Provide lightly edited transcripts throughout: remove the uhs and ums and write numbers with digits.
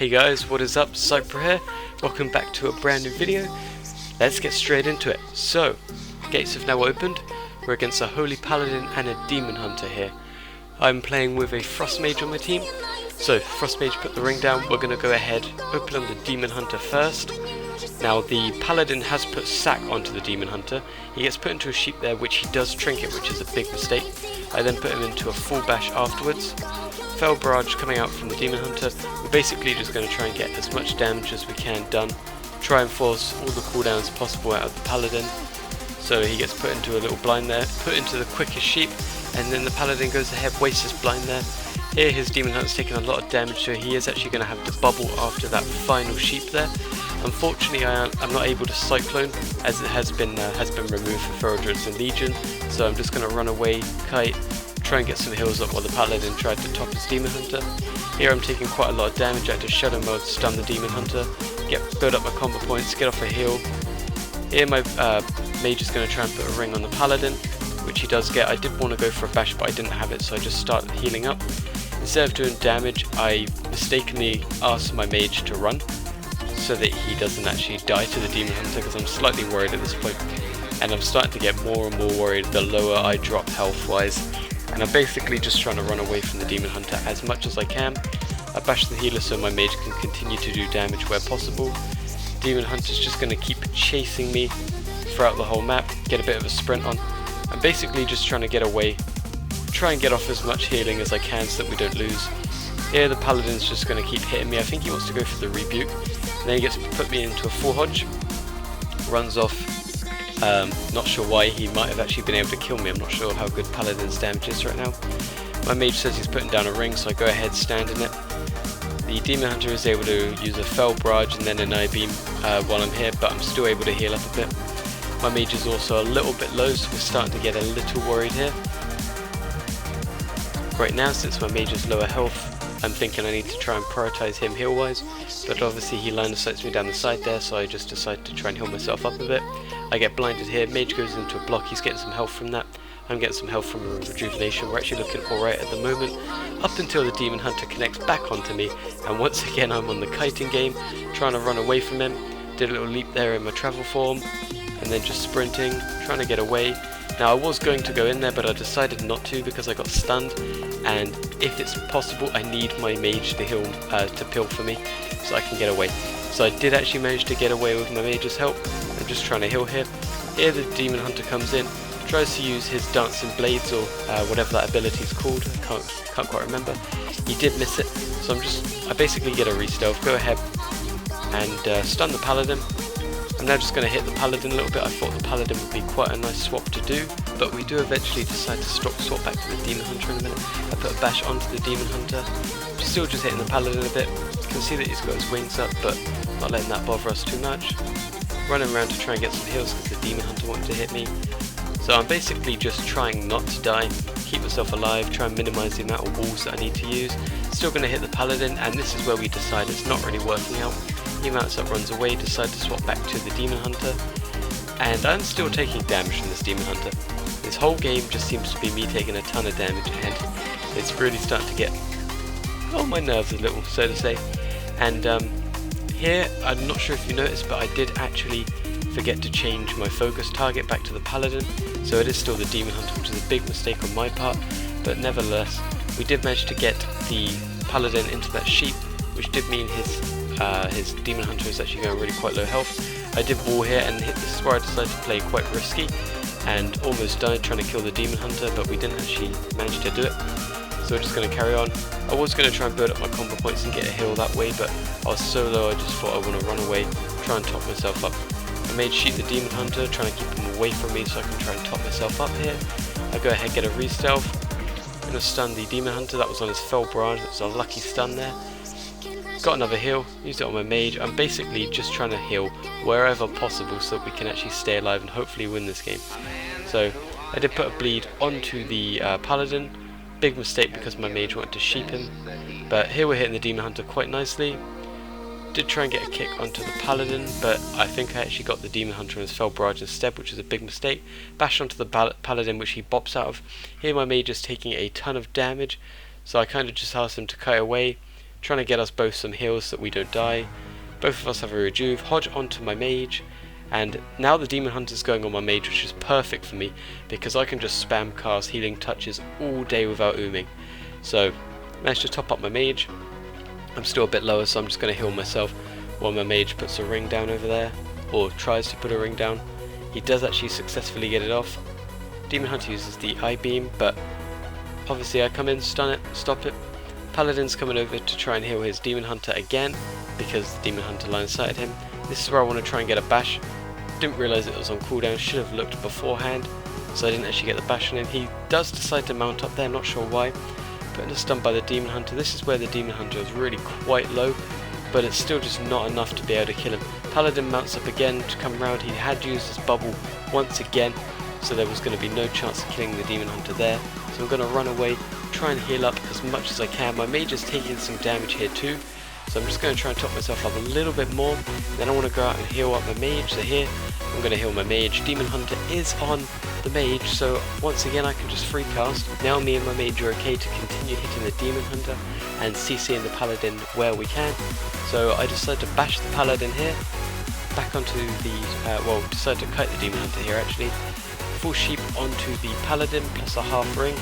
Hey guys, what is up? Soundr here. Welcome back to a brand new video. Let's get straight into it. So, gates have now opened. We're against a Holy Paladin and a Demon Hunter here. I'm playing with a Frost Mage on my team. So, Frost Mage put the ring down. We're going to go ahead, open on the Demon Hunter first. Now, the Paladin has put sack onto the Demon Hunter. He gets put into a sheep there, which he does trinket, which is a big mistake. I then put him into a full bash afterwards. Fell barrage coming out from the Demon Hunter. We're basically just going to try and get as much damage as we can done. Try and force all the cooldowns possible out of the Paladin. So he gets put into a little blind there, put into the quickest sheep, and then the Paladin goes ahead, wastes his blind there. Here his Demon Hunter's taking a lot of damage, so he is actually going to have to bubble after that final sheep there. Unfortunately, I'm not able to Cyclone, as it has been removed for Feral Druids and Legion, so I'm just going to run away, kite, try and get some heals up while the Paladin tried to top his Demon Hunter. Here I'm taking quite a lot of damage. I had to Shadow Mode, stun the Demon Hunter, build up my combo points, get off a heal. Here my Mage is going to try and put a ring on the Paladin, which he does get. I did want to go for a bash, but I didn't have it, so I just started healing up. Instead of doing damage, I mistakenly asked my Mage to run, so that he doesn't actually die to the Demon Hunter, because I'm slightly worried at this point. And I'm starting to get more and more worried the lower I drop health wise. And I'm basically just trying to run away from the Demon Hunter as much as I can. I bash the healer so my Mage can continue to do damage where possible. Demon Hunter's just going to keep chasing me throughout the whole map, get a bit of a sprint on. I'm basically just trying to get away, try and get off as much healing as I can so that we don't lose. Here the Paladin's just going to keep hitting me. I think he wants to go for the rebuke. And then he gets put me into a full hodge, runs off. Not sure why. He might have actually been able to kill me. I'm not sure how good Paladin's damage is right now. My Mage says he's putting down a ring, so I go ahead, stand in it. The Demon Hunter is able to use a Fell Barrage and then an Eye Beam while I'm here, but I'm still able to heal up a bit. My Mage is also a little bit low, so we're starting to get a little worried here. Right now, since my Mage is lower health, I'm thinking I need to try and prioritize him heal wise, but obviously he line of sights me down the side there, so I just decide to try and heal myself up a bit. I get blinded here, Mage goes into a block, he's getting some health from that. I'm getting some health from a rejuvenation. We're actually looking alright at the moment, up until the Demon Hunter connects back onto me, and once again I'm on the kiting game, trying to run away from him. Did a little leap there in my travel form, and then just sprinting, trying to get away. Now I was going to go in there, but I decided not to because I got stunned, and if it's possible I need my Mage to heal, to peel for me, so I can get away. So I did actually manage to get away with my Mage's help. I'm just trying to heal here. Here the Demon Hunter comes in, tries to use his Dancing Blades or whatever that ability is called, I can't quite remember. He did miss it, so I basically get a re-stealth, go ahead and stun the Paladin. I'm now just going to hit the Paladin a little bit. I thought the Paladin would be quite a nice swap to do, but we do eventually decide to swap back to the Demon Hunter in a minute. I put a bash onto the Demon Hunter, still just hitting the Paladin a bit. You can see that he's got his wings up, but not letting that bother us too much. Running around to try and get some heals because the Demon Hunter wanted to hit me. So I'm basically just trying not to die, keep myself alive, try and minimise the amount of walls that I need to use. Still going to hit the Paladin, and this is where we decide it's not really working out. He mounts up, runs away, decide to swap back to the Demon Hunter, and I'm still taking damage from this Demon Hunter. This whole game just seems to be me taking a ton of damage, and it's really starting to get on my nerves a little, so to say. And here, I'm not sure if you noticed, but I did actually forget to change my focus target back to the Paladin, so it is still the Demon Hunter, which is a big mistake on my part, but nevertheless, we did manage to get the Paladin into that sheep, which did mean his Demon Hunter is actually going really quite low health. I did wall here, and this is where I decided to play quite risky, and almost died trying to kill the Demon Hunter, but we didn't actually manage to do it. So we're just going to carry on. I was going to try and build up my combo points and get a heal that way, but I was so low I just thought I want to run away, try and top myself up. I made shoot the Demon Hunter, trying to keep him away from me so I can try and top myself up here. I go ahead, get a re-stealth. I'm going to stun the Demon Hunter. That was on his Fell Barrage. That was a lucky stun there. Got another heal, used it on my Mage. I'm basically just trying to heal wherever possible so that we can actually stay alive and hopefully win this game. So I did put a bleed onto the Paladin. Big mistake because my Mage wanted to sheep him. But here we're hitting the Demon Hunter quite nicely. Did try and get a kick onto the Paladin, but I think I actually got the Demon Hunter in his Fell Barrage instead, which is a big mistake. Bashed onto the Paladin, which he bops out of. Here my Mage is taking a ton of damage, so I kind of just asked him to kite away. trying to get us both some heals so that we don't die. Both of us have a rejuve. Hodge onto my mage, and now the demon hunter's going on my mage, which is perfect for me because I can just spam cast healing touches all day without ooming. So managed to top up my mage. I'm still a bit lower, so I'm just going to heal myself while my mage puts a ring down over there, or tries to put a ring down. He does actually successfully get it off. Demon hunter uses the eye beam, but obviously I come in, stun it, stop it. Paladin's coming over to try and heal his demon hunter again because the demon hunter line sighted him. This is where I want to try and get a bash. Didn't realise it was on cooldown, should have looked beforehand, so I didn't actually get the bash on him. He does decide to mount up there, not sure why. Putting a stun by the demon hunter. This is where the demon hunter is really quite low, but it's still just not enough to be able to kill him. Paladin mounts up again to come round. He had used his bubble once again, so there was going to be no chance of killing the demon hunter there. So I'm going to run away, try and heal up as much as I can. My mage is taking some damage here too, so I'm just going to try and top myself up a little bit more. Then I want to go out and heal up my mage. So here I'm going to heal my mage. Demon hunter is on the mage, so once again I can just free cast. Now me and my mage are okay to continue hitting the demon hunter and CCing the paladin where we can. So I decide to bash the paladin here, back onto the, decide to kite the demon hunter here actually. Full sheep onto the paladin plus a half ring.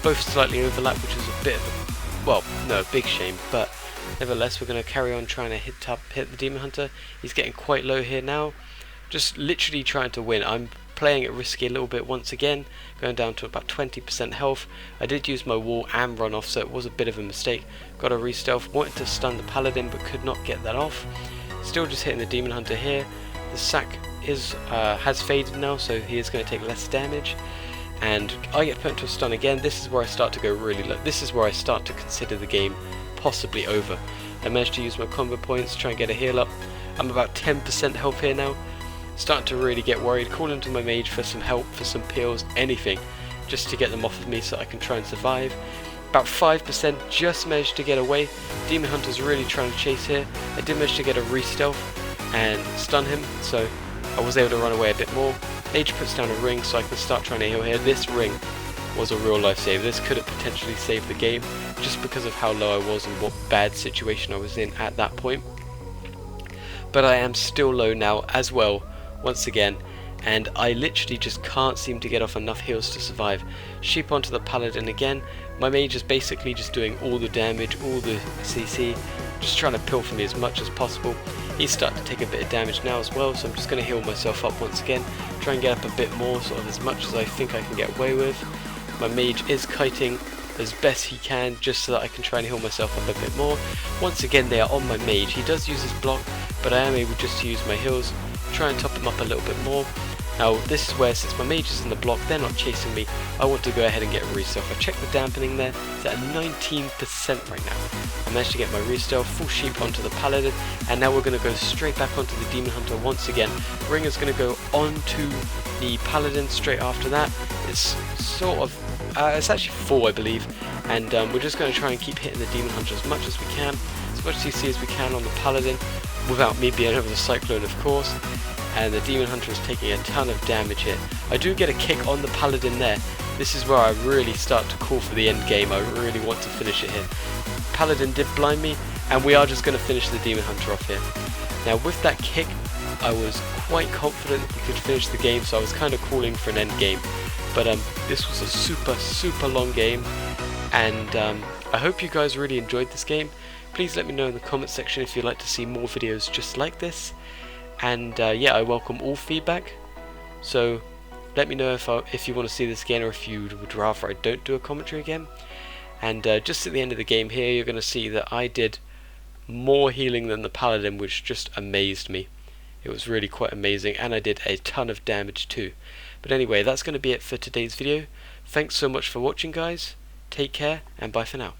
Both slightly overlap, which is a bit of a big shame, but nevertheless we're going to carry on trying to hit the demon hunter. He's getting quite low here now. Just literally trying to win. I'm playing it risky a little bit once again, going down to about 20% health. I did use my wall and run off, so it was a bit of a mistake. Got a re-stealth, wanted to stun the paladin but could not get that off. Still just hitting the demon hunter here. The sack has faded now, so he is going to take less damage. And I get put into a stun again. This is where I start to go really low. This is where I start to consider the game possibly over. I managed to use my combo points, try and get a heal up. I'm about 10% health here now. Starting to really get worried, calling to my mage for some help, for some peels, anything, just to get them off of me so I can try and survive. About 5% just managed to get away. Demon Hunter's really trying to chase here. I did manage to get a re-stealth and stun him, so I was able to run away a bit more. Mage puts down a ring so I can start trying to heal here. This ring was a real life save. This could have potentially saved the game just because of how low I was and what bad situation I was in at that point. But I am still low now as well, once again, and I literally just can't seem to get off enough heals to survive. Sheep onto the paladin again. My mage is basically just doing all the damage, all the CC, just trying to pilfer me as much as possible. He's starting to take a bit of damage now as well, so I'm just going to heal myself up once again, try and get up a bit more, sort of as much as I think I can get away with. My mage is kiting as best he can just so that I can try and heal myself up a bit more. Once again they are on my mage. He does use his block, but I am able just to use my heals, try and top him up a little bit more. Now this is where, since my mage is in the block, they're not chasing me, I want to go ahead and get a re-stealth. I checked the dampening there, it's at 19% right now. I managed to get my re-stealth, full sheep onto the paladin, and now we're going to go straight back onto the demon hunter once again. Ring is going to go onto the paladin straight after that. It's sort of, it's actually 4 I believe, and we're just going to try and keep hitting the demon hunter as much as we can, as much CC as we can on the paladin, without me being over the cyclone of course. And the demon hunter is taking a ton of damage here. I do get a kick on the paladin there. This is where I really start to call for the end game. I really want to finish it here. Paladin did blind me, and we are just going to finish the demon hunter off here. Now with that kick, I was quite confident we could finish the game, so I was kind of calling for an end game. But this was a super long game, and I hope you guys really enjoyed this game. Please let me know in the comment section if you'd like to see more videos just like this. And yeah, I welcome all feedback, so let me know if you want to see this again, or if you would rather I don't do a commentary again. And just at the end of the game here, you're going to see that I did more healing than the paladin, which just amazed me. It was really quite amazing, and I did a ton of damage too. But anyway, that's going to be it for today's video. Thanks so much for watching guys, take care, and bye for now.